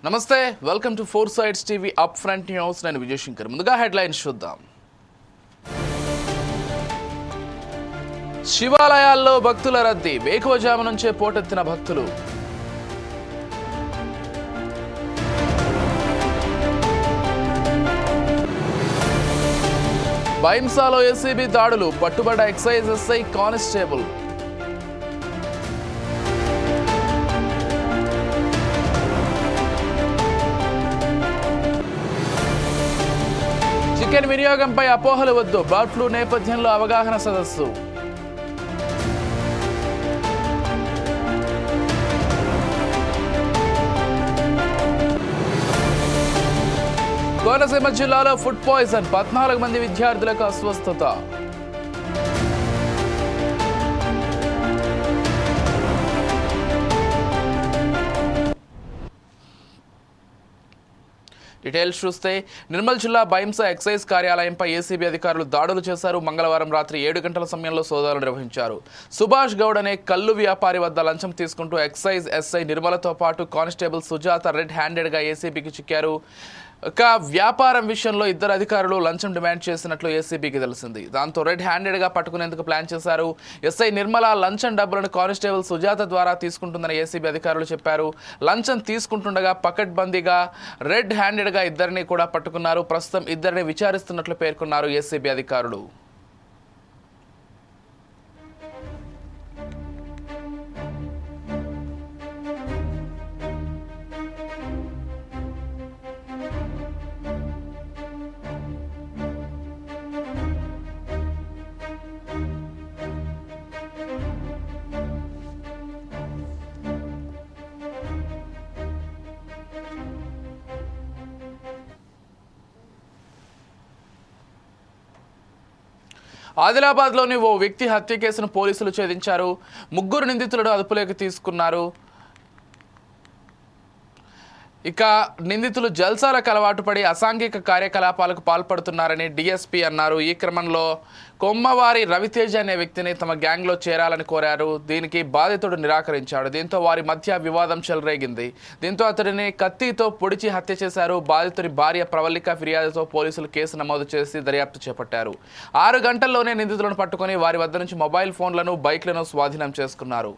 నమస్తే, welcome to four sides TV up front news. నేను విజయశంకర్. ముందుగా హెడ్లైన్స్ చూద్దాం. శివాలయాల్లో భక్తుల రద్దీ, వేకువజాము నుంచే పోటెత్తిన భక్తులు. బైంసాలో ఏసీబీ దాడులు, పట్టుబడ్డ ఎక్సైజ్ ఎస్ఐ కానిస్టేబుల్. చికెన్ వినియోగంపై అపోహలు వద్దు, బర్డ్ ఫ్లూ నేపథ్యంలో అవగాహన సదస్సు. కోనసీమ జిల్లాలో ఫుడ్ పాయిజన్, 14 మంది విద్యార్థులకు అస్వస్థత. డీటెయిల్స్ చూస్తే నిర్మల్ జిల్లా బైంసా ఎక్సైజ్ కార్యాలయంపై ఏసీబీ అధికారులు దాడులు చేశారు. మంగళవారం రాత్రి 7 గంటల సమయంలో సోదాలు నిర్వహించారు. సుభాష్ గౌడ్ అనే కల్లు వ్యాపారి వద్ద లంచం తీసుకుంటూ ఎక్సైజ్ ఎస్ఐ నిర్మలతో పాటు కానిస్టేబుల్ సుజాత రెడ్ హ్యాండెడ్గా ఏసీబీకి చిక్కారు. ఇక వ్యాపారం విషయంలో ఇద్దరు అధికారులు లంచం డిమాండ్ చేసినట్లు ఏసీబీకి తెలిసింది. దాంతో రెడ్ హ్యాండెడ్గా పట్టుకునేందుకు ప్లాన్ చేశారు. ఎస్ఐ నిర్మల లంచం డబ్బులను కానిస్టేబుల్ సుజాత ద్వారా తీసుకుంటుందని ఏసీబీ అధికారులు చెప్పారు. లంచం తీసుకుంటుండగా పకడ్బందీగా రెడ్ హ్యాండెడ్గా ఇద్దరిని కూడా పట్టుకున్నారు. ప్రస్తుతం ఇద్దరిని విచారిస్తున్నట్లు పేర్కొన్నారు ఏసీబీ అధికారులు. ఆదిలాబాద్లోని ఓ వ్యక్తి హత్య కేసును పోలీసులు ఛేదించారు. 3 నిందితులను అదుపులోకి తీసుకున్నారు. ఇక నిందితులు జల్సాలకు అలవాటు పడి అసాంఘిక కార్యకలాపాలకు పాల్పడుతున్నారని డీఎస్పీ అన్నారు. ఈ క్రమంలో కొమ్మవారి రవితేజ అనే వ్యక్తిని తమ గ్యాంగ్లో చేరాలని కోరారు. దీనికి బాధితుడు నిరాకరించాడు. దీంతో వారి మధ్య వివాదం చెలరేగింది. దీంతో అతడిని కత్తితో పొడిచి హత్య చేశారు. బాధితుడి భార్య ప్రవల్లిక ఫిర్యాదుతో పోలీసులు కేసు నమోదు చేసి దర్యాప్తు చేపట్టారు. 6 గంటల్లోనే నిందితులను పట్టుకుని వారి వద్ద నుంచి మొబైల్ ఫోన్లను, బైక్లను స్వాధీనం చేసుకున్నారు.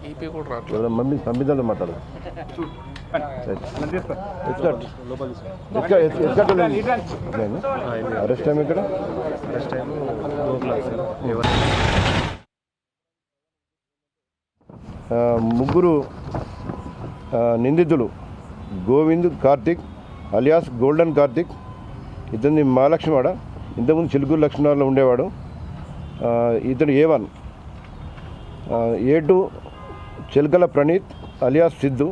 ఈపీ కూడా రావట్లేదు. మమ్మీ సంబిధాలు మాట్లాడదు. అరెస్ట్ టైం ఇక్కడ ముగ్గురు నిందితులు గోవింద్ కార్తిక్ అలియాస్ గోల్డెన్ కార్తిక్, ఇతని మహాలక్ష్మివాడ, ఇంతకుముందు చిలుకూరు లక్ష్మీనగర్లో ఉండేవాడు. ఇతను A1. A2 చిలకల ప్రణీత్ అలియాస్ సిద్ధు,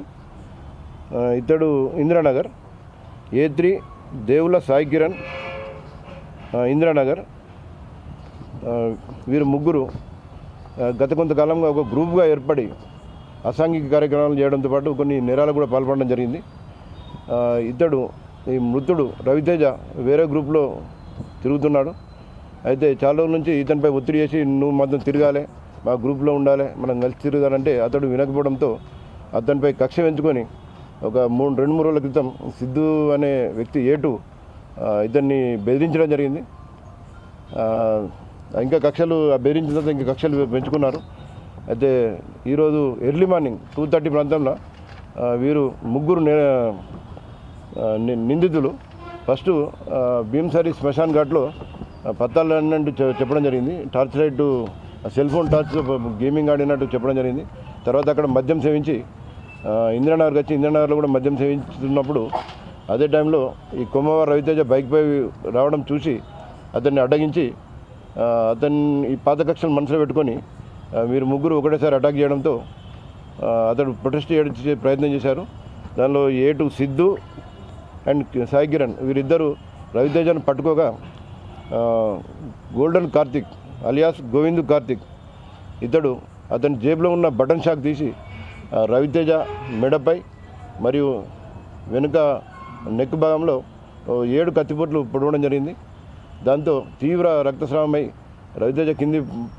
ఇతడు ఇందిరానగర్. A3 దేవుల సాయి కిరణ్, ఇందిరానగర్. వీరు ముగ్గురు గత కొంతకాలంగా ఒక గ్రూప్గా ఏర్పడి అసాంఘిక కార్యక్రమాలు చేయడంతో పాటు కొన్ని నేరాలు కూడా పాల్పడడం జరిగింది. ఈ మృతుడు రవితేజ వేరే గ్రూప్లో తిరుగుతున్నాడు. అయితే చాలా రోజుల నుంచి ఇతనిపై ఒత్తిడి చేసి నువ్వు మొత్తం తిరగాలి, మా గ్రూప్లో ఉండాలి, మనం కలిసి తిరగాలంటే అతడు వినకపోవడంతో అతనిపై కక్ష పెంచుకొని ఒక 2-3 రోజుల క్రితం సిద్ధు అనే వ్యక్తి A2 ఇతన్ని బెదిరించడం జరిగింది. ఇంకా కక్షలు బెదిరించిన తర్వాత ఇంకా కక్షలు పెంచుకున్నారు. అయితే ఈరోజు ఎర్లీ మార్నింగ్ 2:30 ప్రాంతంలో వీరు ముగ్గురు నిందితులు ఫస్ట్ భీంసారి శ్మశాన్ ఘాట్లో పత్తాలు అన్నట్టు చెప్పడం జరిగింది. Torch light, cell phone torch gaming ఆడినట్టు చెప్పడం జరిగింది. తర్వాత అక్కడ మద్యం సేవించి ఇందిరానగర్కి వచ్చి ఇందిరానగర్లో కూడా మద్యం సేవించుతున్నప్పుడు అదే టైంలో ఈ కొమ్మవారి రవితేజ బైక్పై రావడం చూసి అతన్ని అడ్డగించి ఈ పాత కక్షలు మనసులో పెట్టుకొని వీరు ముగ్గురు ఒకటేసారి అటాక్ చేయడంతో అతడు ప్రొటెస్ట్ చేసే ప్రయత్నం చేశారు. దానిలో A2 సిద్ధు అండ్ సాయి కిరణ్ వీరిద్దరూ రవితేజను పట్టుకోగా గోల్డెన్ కార్తిక్ అలియాస్ గోవింద్ కార్తిక్ ఇతడు అతని జేబులో ఉన్న బటన్ షాక్ తీసి రవితేజ మెడపై మరియు వెనుక నెక్ భాగంలో 7 కత్తిపోట్లు పొడవడం జరిగింది. దాంతో తీవ్ర రక్తస్రావమై రవితేజ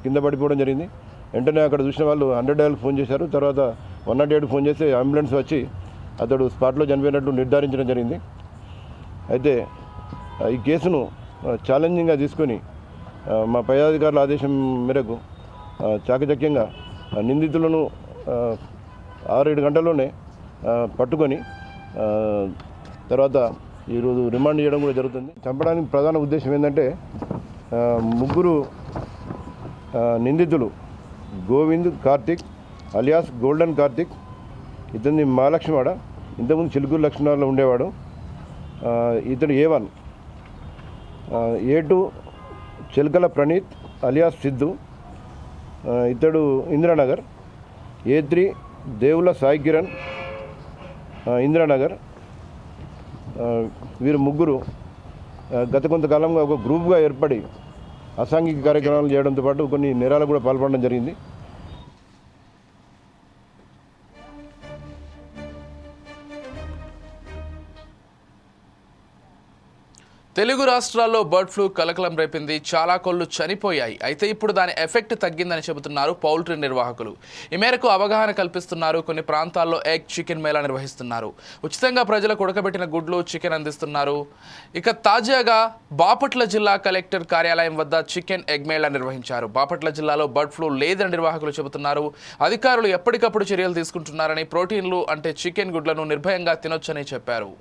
కింద పడిపోవడం జరిగింది. వెంటనే అక్కడ చూసిన వాళ్ళు 100 డయల్కి ఫోన్ చేశారు. తర్వాత 108 ఫోన్ చేసి అంబులెన్స్ వచ్చి అతడు స్పాట్లో చనిపోయినట్టు నిర్ధారించడం జరిగింది. అయితే ఈ కేసును ఛాలెంజింగ్గా తీసుకొని మా పై అధికారుల ఆదేశం మేరకు చాకచక్యంగా నిందితులను 6-7 గంటల్లోనే పట్టుకొని తర్వాత ఈరోజు రిమాండ్ చేయడం కూడా జరుగుతుంది. చంపడానికి ప్రధాన ఉద్దేశం ఏంటంటే ముగ్గురు నిందితులు గోవింద్ కార్తిక్ అలియాస్ గోల్డెన్ కార్తిక్, ఇతని మహాలక్ష్మివాడ, ఇంతకుముందు చిలుకూరు లక్ష్మణలో ఉండేవాడు. ఇతడు A1, A2 చిలకల ప్రణీత్ అలియాస్ సిద్ధు, ఇతడు ఇందిరానగర్, A3 దేవుల సాయి కిరణ్ ఇందిరానగర్. వీరు ముగ్గురు గత కొంతకాలంగా ఒక గ్రూప్గా ఏర్పడి అసాంఘిక కార్యక్రమాలు చేయడంతో పాటు కొన్ని నేరాలు కూడా పాల్పడడం జరిగింది. తెలుగు రాష్ట్రాల్లో బర్డ్ ఫ్లూ కలకలం రేపింది. చాలా కోళ్లు చనిపోయాయి. అయితే ఇప్పుడు దాని ఎఫెక్ట్ తగ్గిందని చెబుతున్నారు పౌల్ట్రీ నిర్వాహకులు. ఈ మేరకు అవగాహన కల్పిస్తున్నారు. కొన్ని ప్రాంతాల్లో ఎగ్ చికెన్ మేళా నిర్వహిస్తున్నారు. ఉచితంగా ప్రజలకు ఉడకబెట్టిన గుడ్లు చికెన్ అందిస్తున్నారు. ఇక తాజాగా బాపట్ల జిల్లా కలెక్టర్ కార్యాలయం వద్ద చికెన్ ఎగ్ మేళా నిర్వహించారు. బాపట్ల జిల్లాలో బర్డ్ ఫ్లూ లేదని నిర్వాహకులు చెబుతున్నారు. అధికారులు ఎప్పటికప్పుడు చర్యలు తీసుకుంటున్నారని, ప్రోటీన్లు అంటే చికెన్ గుడ్లను నిర్భయంగా తినొచ్చని చెప్పారు.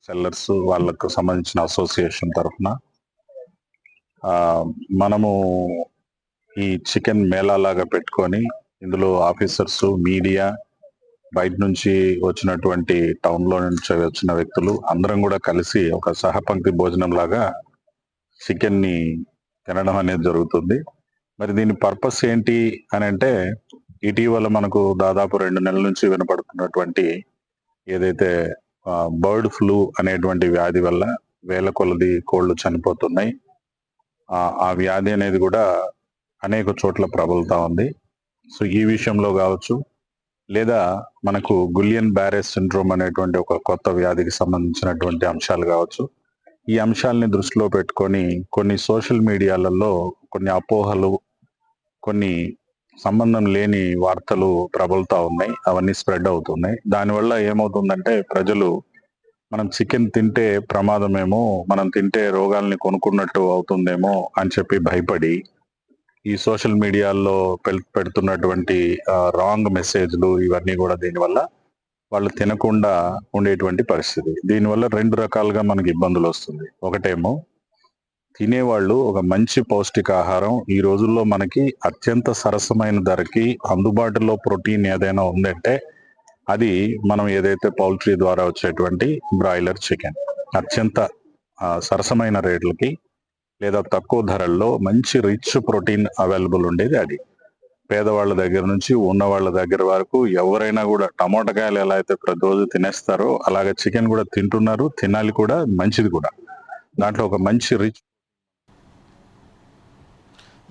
సెల్లర్స్ వాళ్ళకు సంబంధించిన అసోసియేషన్ తరఫున మనము ఈ చికెన్ మేళా లాగా పెట్టుకొని ఇందులో ఆఫీసర్స్, మీడియా, బయట నుంచి వచ్చినటువంటి టౌన్లో నుంచి వచ్చిన వ్యక్తులు అందరం కూడా కలిసి ఒక సహపంక్తి భోజనం లాగా చికెన్ ని తినడం అనేది జరుగుతుంది. మరి దీని పర్పస్ ఏంటి అని అంటే, ఇటీవల మనకు దాదాపు 2 నెలల నుంచి వినపడుతున్నటువంటి ఏదైతే బర్డ్ ఫ్లూ అనేటువంటి వ్యాధి వల్ల వేల కొలది కోళ్లు చనిపోతున్నాయి. ఆ వ్యాధి అనేది కూడా అనేక చోట్ల ప్రబలుతా ఉంది. సో ఈ విషయంలో కావచ్చు, లేదా మనకు గులియన్ బ్యారే సిండ్రోమ్ అనేటువంటి ఒక కొత్త వ్యాధికి సంబంధించినటువంటి అంశాలు కావచ్చు, ఈ అంశాలని దృష్టిలో పెట్టుకొని కొన్ని సోషల్ మీడియాలలో కొన్ని అపోహలు, కొన్ని సంబంధం లేని వార్తలు ప్రబలుతా ఉన్నాయి. అవన్నీ స్ప్రెడ్ అవుతున్నాయి. దానివల్ల ఏమవుతుందంటే, ప్రజలు మనం చికెన్ తింటే ప్రమాదమేమో, మనం తింటే రోగాల్ని కొనుక్కున్నట్టు అవుతుందేమో అని చెప్పి భయపడి ఈ సోషల్ మీడియాలో పెడుతున్నటువంటి రాంగ్ మెసేజ్లు ఇవన్నీ కూడా దీనివల్ల వాళ్ళు తినకుండా ఉండేటువంటి పరిస్థితి. దీనివల్ల 2 రకాలుగా మనకి ఇబ్బందులు వస్తుంది. ఒకటేమో తినేవాళ్ళు ఒక మంచి పౌష్టికాహారం ఈ రోజుల్లో మనకి అత్యంత సరసమైన ధరకి అందుబాటులో ప్రోటీన్ ఏదైనా ఉందంటే అది మనం ఏదైతే పౌల్ట్రీ ద్వారా వచ్చేటువంటి బ్రాయిలర్ చికెన్. అత్యంత సరసమైన రేట్లకి లేదా తక్కువ ధరల్లో మంచి రిచ్ ప్రోటీన్ అవైలబుల్ ఉండేది అది. పేదవాళ్ళ దగ్గర నుంచి ఉన్న వాళ్ళ దగ్గర వరకు ఎవరైనా కూడా టమోటాకాయలు ఎలా అయితే ప్రతిరోజు తినేస్తారో అలాగే చికెన్ కూడా తింటున్నారు. తినాలి కూడా, మంచిది కూడా. దాంట్లో ఒక మంచి రిచ్.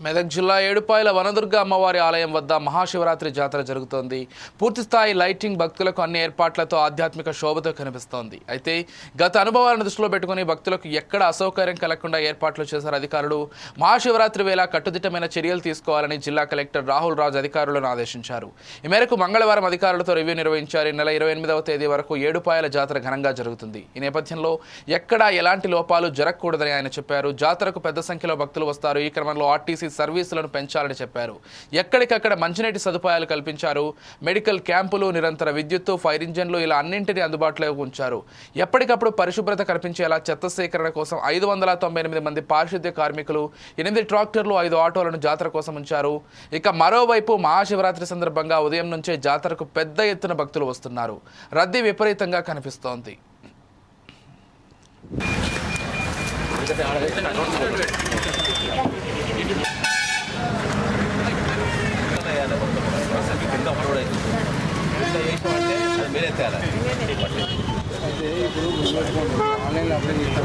మెదక్ జిల్లా ఏడుపాయల వనదుర్గ అమ్మవారి ఆలయం వద్ద మహాశివరాత్రి జాతర జరుగుతోంది. పూర్తిస్థాయి లైటింగ్, భక్తులకు అన్ని ఏర్పాట్లతో ఆధ్యాత్మిక శోభతో కనిపిస్తోంది. అయితే గత అనుభవాలను దృష్టిలో పెట్టుకుని భక్తులకు ఎక్కడ అసౌకర్యం కలగకుండా ఏర్పాట్లు చేశారు అధికారులు. మహాశివరాత్రి వేళ కట్టుదిట్టమైన చర్యలు తీసుకోవాలని జిల్లా కలెక్టర్ రాహుల్ రాజ్ అధికారులను ఆదేశించారు. ఈ మేరకు మంగళవారం అధికారులతో రివ్యూ నిర్వహించారు. ఈ నెల 28వ తేదీ వరకు ఏడుపాయల జాతర ఘనంగా జరుగుతుంది. ఈ నేపథ్యంలో ఎక్కడా ఎలాంటి లోపాలు జరగకూడదని ఆయన చెప్పారు. జాతరకు పెద్ద సంఖ్యలో భక్తులు వస్తారు. ఈ క్రమంలో ఆర్టీసీ సర్వీసులను పెంచాలని చెప్పారు. ఎక్కడికక్కడ మంచినీటి సదుపాయాలు కల్పించారు. మెడికల్ క్యాంపులు, నిరంతర విద్యుత్తు, ఫైర్ ఇంజన్లు ఇలా అన్నింటినీ అందుబాటులో ఉంచారు. ఎప్పటికప్పుడు పరిశుభ్రత కల్పించేలా చెత్త సేకరణ కోసం 598 మంది పారిశుద్ధ్య కార్మికులు, 8 ట్రాక్టర్లు, 5 ఆటోలను జాతర కోసం ఉంచారు. ఇక మరోవైపు మహాశివరాత్రి సందర్భంగా ఉదయం నుంచే జాతరకు పెద్ద ఎత్తున భక్తులు వస్తున్నారు. రద్దీ విపరీతంగా కనిపిస్తోంది. అయితే ఇప్పుడు ఆన్లైన్లో అప్లై చేస్తే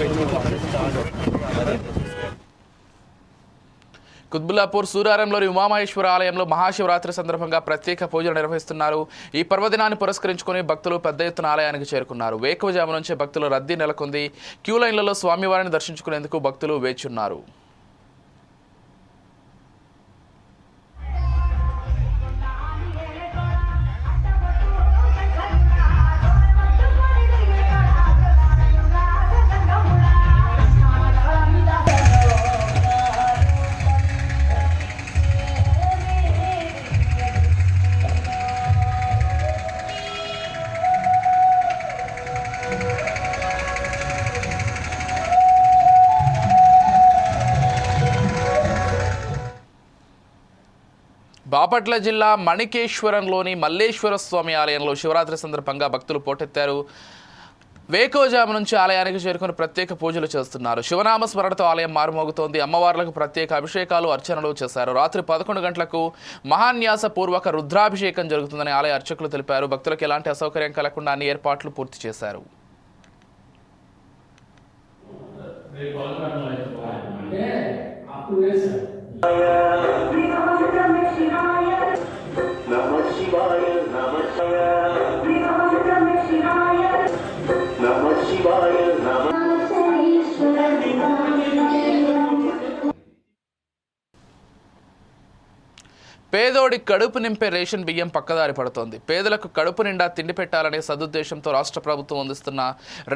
కుత్బుల్లాపూర్ సూరారంలోని ఉమామహేశ్వర ఆలయంలో మహాశివరాత్రి సందర్భంగా ప్రత్యేక పూజలు నిర్వహిస్తున్నారు. ఈ పర్వదినాన్ని పురస్కరించుకుని భక్తులు పెద్ద ఎత్తున ఆలయానికి చేరుకున్నారు. వేకువజాము నుంచే భక్తుల రద్దీ నెలకొంది. క్యూ లైన్లలో స్వామివారిని దర్శించుకునేందుకు భక్తులు వేచున్నారు. బాపట్ల జిల్లా మణికేశ్వరంలోని మల్లేశ్వర స్వామి ఆలయంలో శివరాత్రి సందర్భంగా భక్తులు పోటెత్తారు. వేకోజాము నుంచి ఆలయానికి చేరుకుని ప్రత్యేక పూజలు చేస్తున్నారు. శివనామ స్మరణతో ఆలయం మారుమోగుతోంది. అమ్మవార్లకు ప్రత్యేక అభిషేకాలు, అర్చనలు చేశారు. రాత్రి 11 గంటలకు మహాన్యాస పూర్వక రుద్రాభిషేకం జరుగుతుందని ఆలయ అర్చకులు తెలిపారు. భక్తులకు ఎలాంటి అసౌకర్యం కలగకుండా అన్ని ఏర్పాట్లు పూర్తి చేశారు. పేదోడి కడుపు నింపే రేషన్ బియ్యం పక్కదారి పడుతోంది. పేదలకు కడుపు నిండా తిండి పెట్టాలనే సదుద్దేశంతో రాష్ట్ర ప్రభుత్వం అందిస్తున్న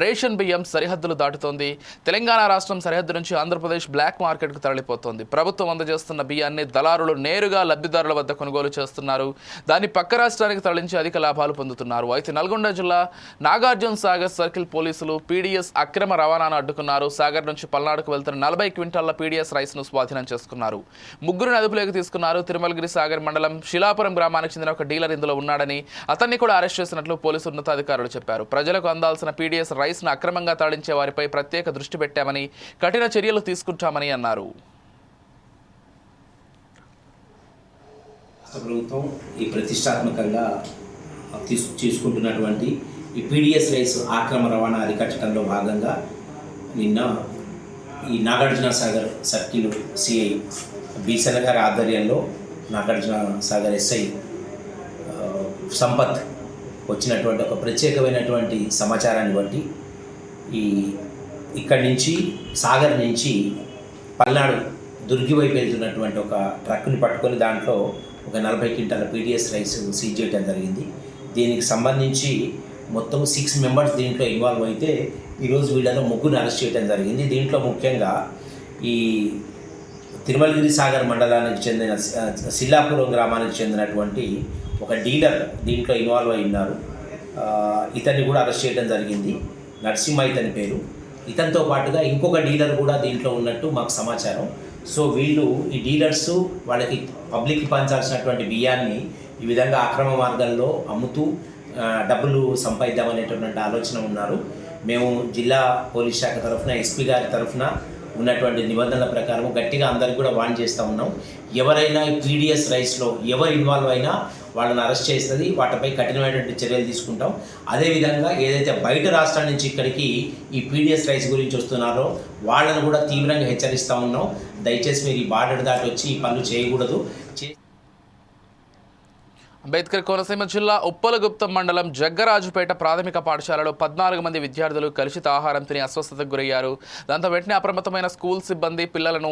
రేషన్ బియ్యం సరిహద్దులు దాటుతోంది. తెలంగాణ రాష్ట్రం సరిహద్దు నుంచి ఆంధ్రప్రదేశ్ బ్లాక్ మార్కెట్కు తరలిపోతోంది. ప్రభుత్వం అందజేస్తున్న బియ్యాన్ని దళారులు నేరుగా లబ్ధిదారుల వద్ద కొనుగోలు చేస్తున్నారు. దాన్ని పక్క రాష్ట్రానికి తరలించి అధిక లాభాలు పొందుతున్నారు. అయితే నల్గొండ జిల్లా నాగార్జున సాగర్ సర్కిల్ పోలీసులు పీడీఎస్ అక్రమ రవాణాను అడ్డుకున్నారు. సాగర్ నుంచి పల్నాడుకు వెళ్తున్న 40 క్వింటాళ్ల పీడీఎస్ రైస్ను స్వాధీనం చేసుకున్నారు. ముగ్గురిని అదుపులోకి తీసుకున్నారు. తిరుమలగిరి సాగర్ మండలం శిలాపురం గ్రామానికి చెందిన ఒక డీలర్ ఇందులో ఉన్నాడని, అతన్ని కూడా అరెస్ట్ చేసినట్లు పోలీసు ఉన్నతాధికారులు చెప్పారు. ప్రజలకు అందాల్సిన పీడీఎస్ రైస్ను అక్రమంగా తరలించే వారిపై ప్రత్యేక దృష్టి పెట్టామని, కఠిన చర్యలు తీసుకుంటామని అన్నారు. ప్రభుత్వం ఈ ప్రతిష్టాత్మకంగా తీసుకుంటున్నటువంటి ఈ పీడీఎస్ రైస్ ఆక్రమ రవాణా అరికట్టడంలో భాగంగా నిన్న ఈ నాగార్జున సాగర్ సర్కిల్ సిఐ బీసెల గారి ఆధ్వర్యంలో నాగార్జున సాగర్ ఎస్ఐ సంపత్ వచ్చినటువంటి ఒక ప్రత్యేకమైనటువంటి సమాచారాన్ని బట్టి ఇక్కడి నుంచి సాగర్ నుంచి పల్నాడు దుర్గి వైపు వెళ్తున్నటువంటి ఒక ట్రక్ని పట్టుకొని దాంట్లో ఒక 40 క్వింటాల పీడీఎస్ రైస్ సీజ్ చేయడం జరిగింది. దీనికి సంబంధించి మొత్తం 6 మెంబర్స్ దీంట్లో ఇన్వాల్వ్ అయితే ఈరోజు వీళ్ళలో ముగ్గురు అరెస్ట్ చేయడం జరిగింది. దీంట్లో ముఖ్యంగా ఈ తిరుమలగిరి సాగర్ మండలానికి చెందిన శిల్లాపురం గ్రామానికి చెందినటువంటి ఒక డీలర్ దీంట్లో ఇన్వాల్వ్ అయి ఉన్నారు. ఇతన్ని కూడా అరెస్ట్ చేయడం జరిగింది. నరసింహ ఇతని పేరు. ఇతనితో పాటుగా ఇంకొక డీలర్ కూడా దీంట్లో ఉన్నట్టు మాకు సమాచారం. సో వీళ్ళు ఈ డీలర్స్ వాళ్ళకి పబ్లిక్కి పంచాల్సినటువంటి బియ్యాన్ని ఈ విధంగా అక్రమ మార్గాల్లో అమ్ముతూ డబ్బులు సంపాదిద్దామనేటటువంటి ఆలోచన ఉన్నారు. మేము జిల్లా పోలీస్ శాఖ తరఫున, ఎస్పీ గారి తరఫున ఉన్నటువంటి నిబంధనల ప్రకారం గట్టిగా అందరికీ కూడా వార్న్ చేస్తూ ఉన్నాం. ఎవరైనా ఈ పీడీఎస్ రైస్లో ఎవరు ఇన్వాల్వ్ అయినా వాళ్ళని అరెస్ట్ చేస్తుంది, వాటిపై కఠినమైనటువంటి చర్యలు తీసుకుంటాం. అదేవిధంగా ఏదైతే బయట రాష్ట్రాల నుంచి ఇక్కడికి ఈ పీడీఎస్ రైస్ గురించి వస్తున్నారో వాళ్ళను కూడా తీవ్రంగా హెచ్చరిస్తూ ఉన్నాం. దయచేసి మీరు ఈ బార్డర్ దాటి వచ్చి ఈ పనులు చేయకూడదు. అంబేద్కర్ కోనసీమ జిల్లా ఉప్పలగుప్తం మండలం జగ్గరాజుపేట ప్రాథమిక పాఠశాలలో 14 మంది విద్యార్థులు కలుషిత ఆహారం తిని అస్వస్థతకు గురయ్యారు. దాంతో వెంటనే అప్రమత్తమైన స్కూల్ సిబ్బంది పిల్లలను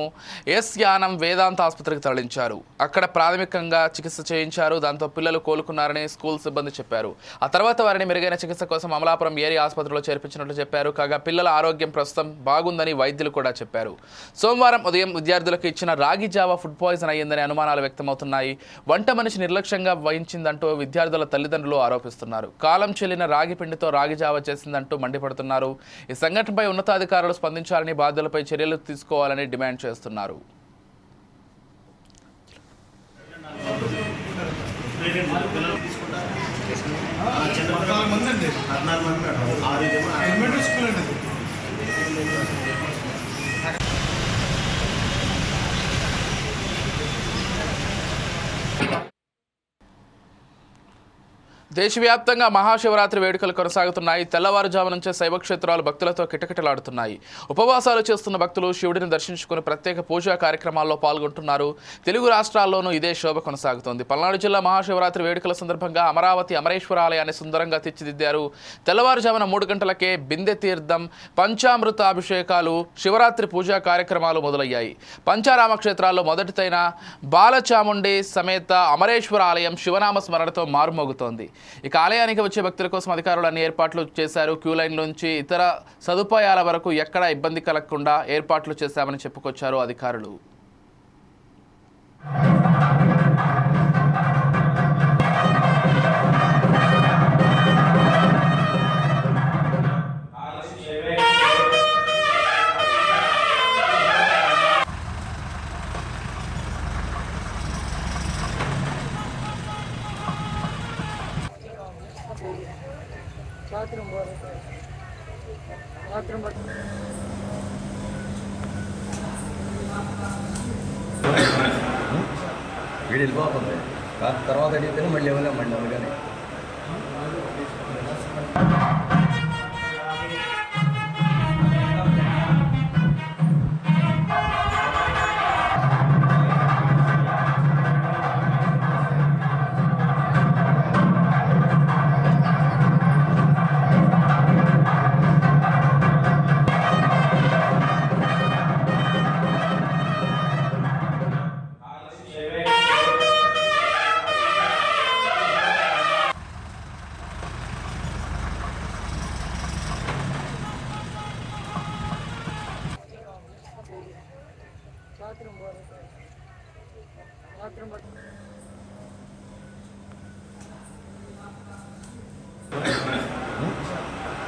ఎస్ యానం వేదాంత ఆసుపత్రికి తరలించారు. అక్కడ ప్రాథమికంగా చికిత్స చేయించారు. దాంతో పిల్లలు కోలుకున్నారని స్కూల్ సిబ్బంది చెప్పారు. ఆ తర్వాత వారిని మెరుగైన చికిత్స కోసం అమలాపురం ఏరియా ఆసుపత్రిలో చేర్పించినట్లు చెప్పారు. కాగా పిల్లల ఆరోగ్యం ప్రస్తుతం బాగుందని వైద్యులు కూడా చెప్పారు. సోమవారం ఉదయం విద్యార్థులకు ఇచ్చిన రాగి జావా ఫుడ్ పాయిజన్ అయ్యిందని అనుమానాలు వ్యక్తమవుతున్నాయి. వంట మనిషి నిర్లక్ష్యంగా ంటూ విద్యార్థుల తల్లిదండ్రులు ఆరోపిస్తున్నారు. కాలం చెల్లిన రాగి పిండితో రాగి జావ చేసిందంటూ మండిపడుతున్నారు. ఈ సంఘటనపై ఉన్నతాధికారులు స్పందించాలని, బాధ్యులపై చర్యలు తీసుకోవాలని డిమాండ్ చేస్తున్నారు. దేశవ్యాప్తంగా మహాశివరాత్రి వేడుకలు కొనసాగుతున్నాయి. తెల్లవారుజాము నుంచే శైవక్షేత్రాలు భక్తులతో కిటకిటలాడుతున్నాయి. ఉపవాసాలు చేస్తున్న భక్తులు శివుడిని దర్శించుకుని ప్రత్యేక పూజా కార్యక్రమాల్లో పాల్గొంటున్నారు. తెలుగు రాష్ట్రాల్లోనూ ఇదే శోభ కొనసాగుతోంది. పల్నాడు జిల్లా మహాశివరాత్రి వేడుకల సందర్భంగా అమరావతి అమరేశ్వర ఆలయాన్ని సుందరంగా తీర్చిదిద్దారు. తెల్లవారుజామున 3 గంటలకే బిందె తీర్థం, పంచామృత అభిషేకాలు, శివరాత్రి పూజా కార్యక్రమాలు మొదలయ్యాయి. పంచారామ క్షేత్రాల్లో మొదటిదైన బాలచాముండి సమేత అమరేశ్వర ఆలయం శివనామ స్మరణతో మారుమోగుతోంది. ఇక ఆలయానికి వచ్చే భక్తుల కోసం అధికారులు అన్ని ఏర్పాట్లు చేశారు. క్యూ లైన్ నుంచి ఇతర సదుపాయాల వరకు ఎక్కడా ఇబ్బంది కలగకుండా ఏర్పాట్లు చేశామని చెప్పుకొచ్చారు అధికారులు. వీడు వెళ్ళిపోతుంది తర్వాత అడిగితేనే మళ్ళీ ఇవ్వలేమండి అందుకని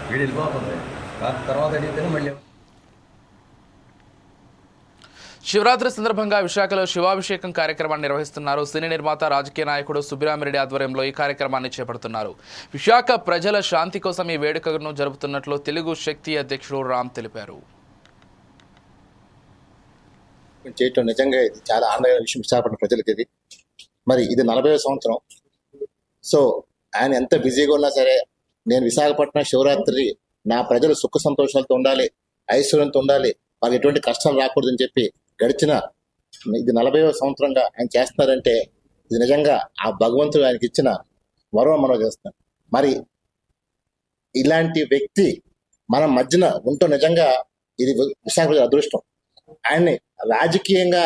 వీడు వెళ్ళిపోతుంది తర్వాత అడిగితేనే మళ్ళీ శివరాత్రి సందర్భంగా విశాఖలో శివాభిషేకం కార్యక్రమాన్ని నిర్వహిస్తున్నారు. సినీ నిర్మాత, రాజకీయ నాయకుడు సుబ్బిరామిరెడ్డి ఆధ్వర్యంలో ఈ కార్యక్రమాన్ని చేపడుతున్నారు. విశాఖ ప్రజల శాంతి కోసం ఈ వేడుకను జరుపుతున్నట్లు తెలుగు శక్తి అధ్యక్షుడు రామ్ తెలిపారు. చేయటం నిజంగా ఇది చాలా ఆనందమైన విషయం విశాఖపట్నం ప్రజలకి. ఇది మరి ఇది 40వ సంవత్సరం. సో ఆయన ఎంత బిజీగా ఉన్నా సరే నేను విశాఖపట్నం శివరాత్రి నా ప్రజలు సుఖ సంతోషాలతో ఉండాలి, ఐశ్వర్యంతో ఉండాలి, వాళ్ళకి ఎటువంటి కష్టాలు రాకూడదని చెప్పి గడిచిన ఇది 40వ సంవత్సరంగా ఆయన చేస్తున్నారంటే ఇది నిజంగా ఆ భగవంతుడు ఆయనకి ఇచ్చిన వరం మనం చేస్తాం. మరి ఇలాంటి వ్యక్తి మన మధ్యన ఉంటూ నిజంగా ఇది విశాఖ ప్రజల అదృష్టం. ఆయన్ని రాజకీయంగా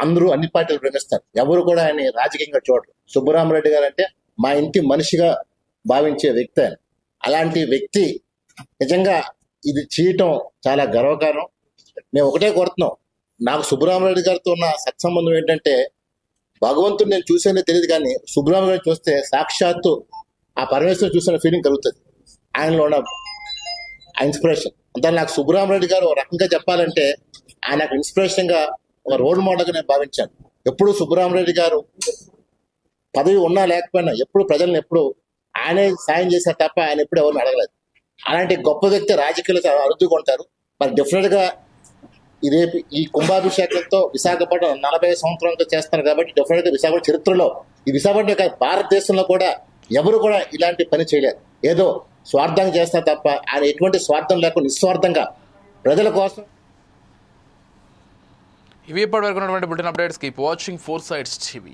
అందరూ అన్ని పార్టీలు ప్రేమిస్తారు, ఎవరు కూడా ఆయన్ని రాజకీయంగా చూడరు. సుబ్బరామరెడ్డి గారు అంటే మా ఇంటి మనిషిగా భావించే వ్యక్తి ఆయన. అలాంటి వ్యక్తి నిజంగా ఇది చేయటం చాలా గర్వకారణం. మేము ఒకటే కోరుతున్నాం, నాకు సుబ్బరామరెడ్డి గారితో ఉన్న సత్సంబంధం ఏంటంటే భగవంతుడు నేను చూసేనే తెలియదు, కానీ సుబ్బరామరెడ్డి చూస్తే సాక్షాత్తు ఆ పరమేశ్వరుడు చూసిన ఫీలింగ్ కలుగుతుంది. ఆయనలో ఉన్న ఇన్స్పిరేషన్ అంతా. నాకు సుబ్బరామరెడ్డి గారు ఒక రకంగా చెప్పాలంటే ఆయన నాకు ఇన్స్పిరేషన్ గా ఒక రోల్ మోడల్గా నేను భావించాను. ఎప్పుడు సుబ్బరామరెడ్డి గారు పదవి ఉన్నా లేకపోయినా ఎప్పుడు ప్రజలను ఎప్పుడు ఆయనే సాయం చేశారు తప్ప ఆయన ఎప్పుడు ఎవరిని అడగలేదు. అలాంటి గొప్ప వ్యక్తి రాజకీయాలు అరుదుగా ఉంటారు. మరి డెఫినెట్ గా రేపు ఈ కుంభాభిషేకంతో విశాఖపట్నం 40 సంవత్సరాలతో చేస్తారు కాబట్టి డెఫినెట్ గా విశాఖపట్నం చరిత్రలో ఈ విశాఖపట్నం భారతదేశంలో కూడా ఎవరు కూడా ఇలాంటి పని చేయలేరు. ఏదో స్వార్థంగా చేస్తారు తప్ప ఆయన ఎటువంటి స్వార్థం లేకుండా నిస్వార్థంగా ప్రజల కోసం. ఇవి ఇప్పటివరకు ఉన్నటువంటి bulletin updates. Keep watching 4 Sides TV.